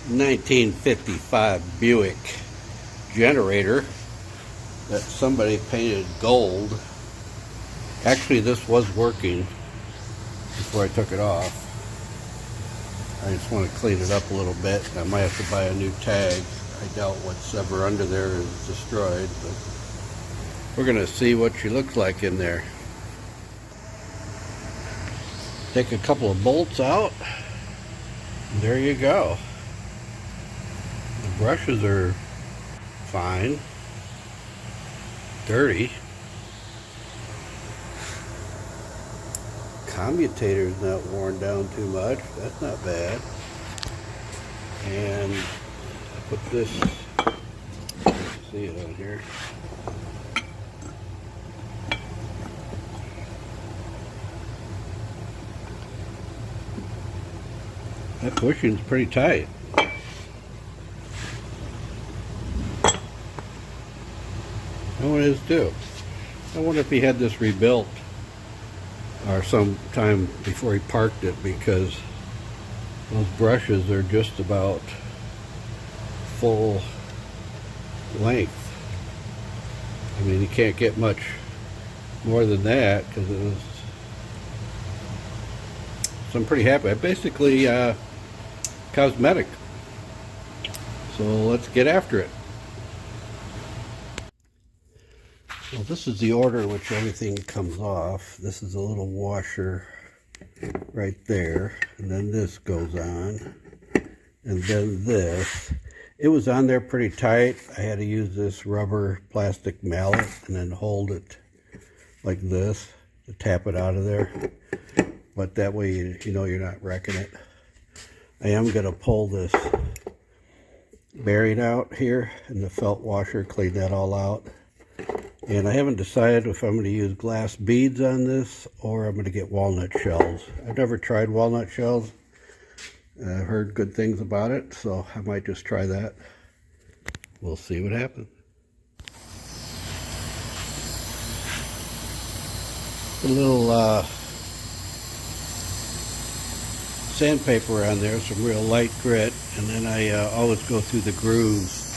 1955 Buick Generator that somebody painted gold. Actually, this was working before I took it off. I just want to clean it up a little bit. I might have to buy a new tag. I doubt what's ever under there is destroyed, but we're going to see what she looks like in there. Take a couple of bolts out. There you go. The brushes are fine. Dirty. Commutator's not worn down too much. That's not bad. And I put this, see it on here. That bushing's pretty tight. That one is too. I wonder if he had this rebuilt or some time before he parked it, because those brushes are just about full length. I mean, you can't get much more than that because it was. So I'm pretty happy. I basically cosmetic. So let's get after it. Well, this is the order in which everything comes off. This is a little washer right there, and then this goes on, and then this. It was on there pretty tight. I had to use this rubber plastic mallet and then hold it like this to tap it out of there. But that way you know you're not wrecking it. I am going to pull this bearing out here in the felt washer, clean that all out. And I haven't decided if I'm going to use glass beads on this or I'm going to get walnut shells. I've never tried walnut shells. I've heard good things about it, so I might just try that. We'll see what happens. A little sandpaper on there, some real light grit, and then I always go through the grooves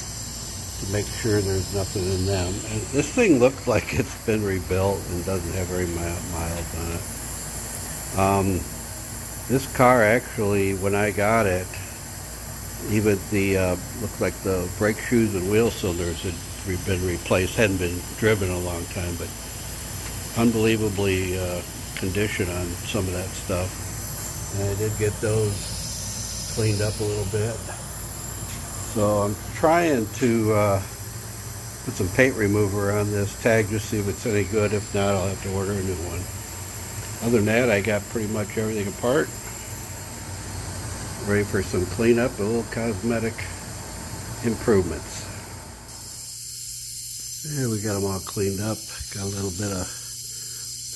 to make sure there's nothing in them. And this thing looks like it's been rebuilt and doesn't have very miles on it. This car actually, when I got it, even the looked like the brake shoes and wheel cylinders had been replaced. Hadn't been driven a long time, but unbelievably condition on some of that stuff. And I did get those cleaned up a little bit. So I'm trying to put some paint remover on this tag, just see if it's any good. If not, I'll have to order a new one. Other than that, I got pretty much everything apart. Ready for some cleanup, a little cosmetic improvements. There, we got them all cleaned up. Got a little bit of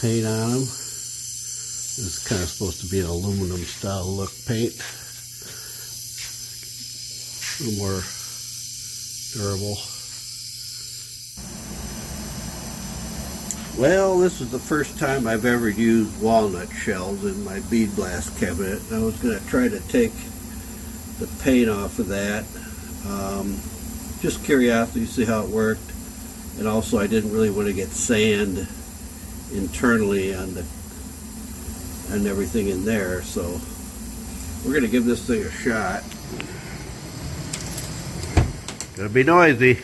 paint on them. This is kind of supposed to be an aluminum style look paint. A little more durable. Well, this is the first time I've ever used walnut shells in my bead blast cabinet. I was going to try to take the paint off of that. Just curiosity, see how it worked. And also I didn't really want to get sand internally on everything in there. So we're going to give this thing a shot. Gonna be noisy.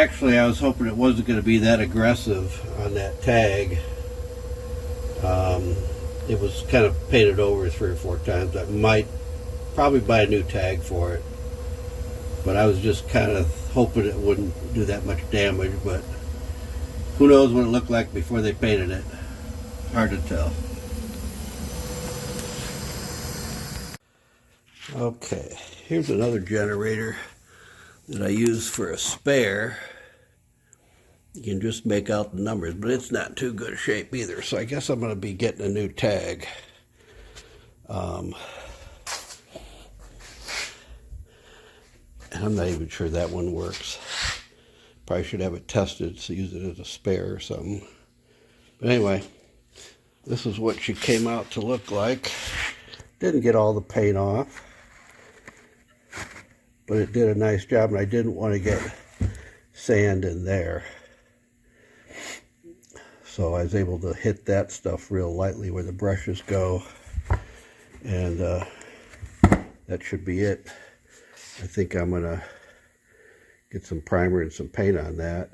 Actually, I was hoping it wasn't going to be that aggressive on that tag. It was kind of painted over 3 or 4 times. I might probably buy a new tag for it, but I was just kind of hoping it wouldn't do that much damage. But who knows what it looked like before they painted it. Hard to tell. Okay, here's another generator that I use for a spare. You can just make out the numbers, but it's not too good a shape either. So I guess I'm going to be getting a new tag. I'm not even sure that one works. Probably should have it tested to use it as a spare or something. But anyway, this is what she came out to look like. Didn't get all the paint off, but it did a nice job, and I didn't want to get sand in there. So I was able to hit that stuff real lightly where the brushes go, and that should be it. I think I'm gonna get some primer and some paint on that,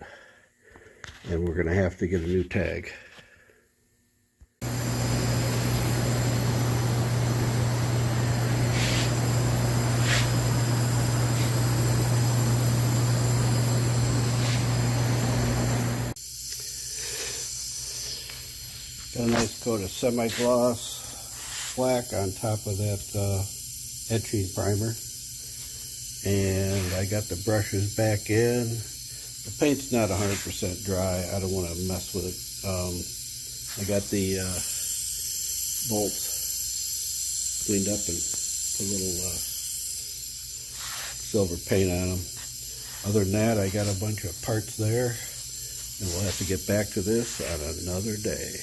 and we're gonna have to get a new tag. Got a nice coat of semi-gloss black on top of that etching primer. And I got the brushes back in. The paint's not 100% dry. I don't want to mess with it. I got the bolts cleaned up and put a little silver paint on them. Other than that, I got a bunch of parts there. And we'll have to get back to this on another day.